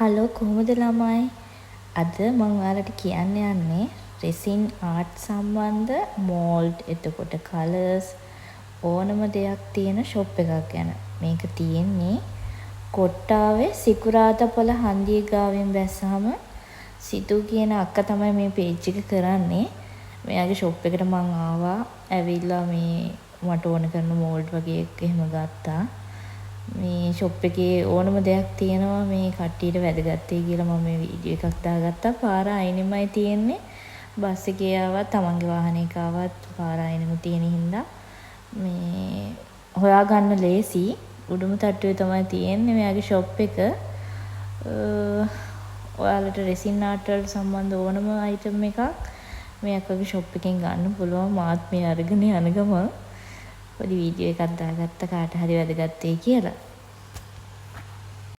Hello කොහොමද ළමයි? අද මම ඔයාලට කියන්න යන්නේ රෙසින් ආර්ට් සම්බන්ධ මෝල්ඩ් එතකොට කලර්ස් ඕනම දෙයක් තියෙන ෂොප් එකක් ගැන. මේක තියෙන්නේ කොට්ටාවේ සිකුරාදපොළ හන්දිය ගාවින් බැස්සහම සිතු කියන අක්කා තමයි මේ පේජ් එක කරන්නේ. මෙයාගේ ෂොප් එකට මං ආවා. ඇවිල්ලා මේ මට ඕන කරන මෝල්ඩ් වගේ එහෙම ගත්තා. මේ ෂොප් එකේ ඕනම දෙයක් තියෙනවා මේ කට්ටියට වැදගත්යි කියලා මම මේ වීඩියෝ එකක් දාගත්තා. පාර අයිනෙමයි තියෙන්නේ. බස් එකේ ආවත් තමන්ගේ වාහනයක ආවත් පාර අයිනෙම තියෙන හින්දා මේ හොයාගන්න ලේසි. උඩුම තට්ටුවේ තමයි තියෙන්නේ මෙයාගේ ෂොප් එක. ඔයාලට රෙසින් ආර්ට් වලට සම්බන්ධ ඕනම අයිටම් එකක් මේ අක්කගේ ෂොප් එකෙන් ගන්න පුළුවන්. මාත් මේ අරගෙන යන ගමන් පොඩි වීඩියෝ එකක් දාගත්ත කාට හරි වැදගත් වෙයි කියලා.